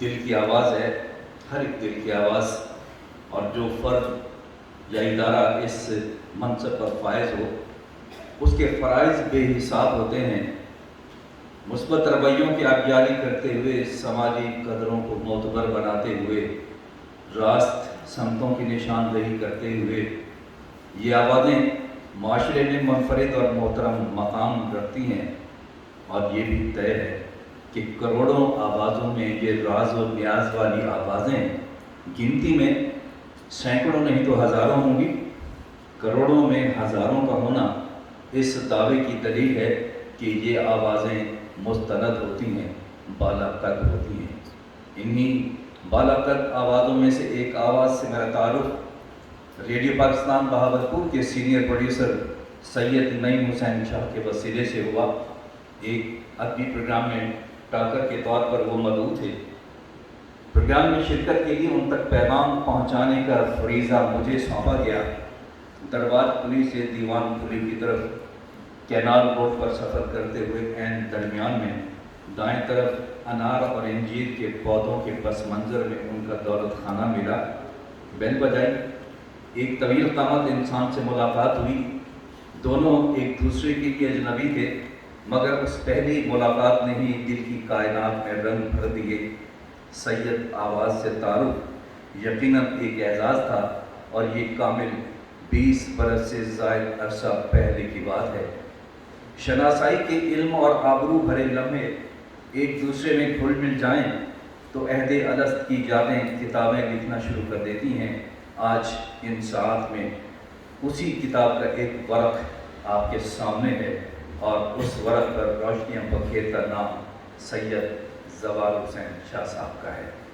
دل کی آواز ہے، ہر ایک دل کی آواز، اور جو فرد یا ادارہ اس منصب پر فائز ہو اس کے فرائض بے حساب ہوتے ہیں۔ مثبت رویوں کی آبیاری کرتے ہوئے، سماجی قدروں کو معتبر بناتے ہوئے، راست سمتوں کی نشاندہی کرتے ہوئے، یہ آوازیں معاشرے میں منفرد اور محترم مقام رکھتی ہیں، اور یہ بھی طے ہے کہ کروڑوں آوازوں میں یہ راز و نیاز والی آوازیں گنتی میں سینکڑوں نہیں تو ہزاروں ہوں گی، کروڑوں میں ہزاروں کا ہونا اس دعوے کی دلیل ہے کہ یہ آوازیں مستند ہوتی ہیں، بالا قد ہوتی ہیں۔ انہی بالا قد آوازوں میں سے ایک آواز سے میرا تعارف ریڈیو پاکستان بہاولپور کے سینئر پروڈیوسر سید نعیم حسین شاہ کے وسیلے سے ہوا۔ ایک ادبی پروگرام میں ٹاکر کے طور پر وہ مدعو تھے۔ پروگرام میں شرکت کے لیے ان تک پیغام پہنچانے کا فریضہ مجھے سونپا گیا۔ دربار پوری سے دیوان پوری کی طرف کینال روڈ پر سفر کرتے ہوئے عین درمیان میں دائیں طرف انار اور انجیر کے پودوں کے پس منظر میں ان کا دولت خانہ ملا۔ بیل بجائی، ایک طویل قامت انسان سے ملاقات ہوئی۔ دونوں ایک دوسرے کے لیے اجنبی تھے، مگر اس پہلی ملاقات نے ہی دل کی کائنات میں رنگ بھر دیے۔ سید آواز سے تعارف یقیناً ایک اعزاز تھا، اور یہ کامل 20 برس سے زائد عرصہ پہلے کی بات ہے۔ شناسائی کے علم اور آبرو بھرے لمحے ایک دوسرے میں گھل مل جائیں تو عہد الست کی یادیں کتابیں لکھنا شروع کر دیتی ہیں۔ آج ان ساعات میں اسی کتاب کا ایک ورق آپ کے سامنے ہے، اور اس ورق پر روشنیاں بکھیرتا نام سید زوال حسین شاہ صاحب کا ہے۔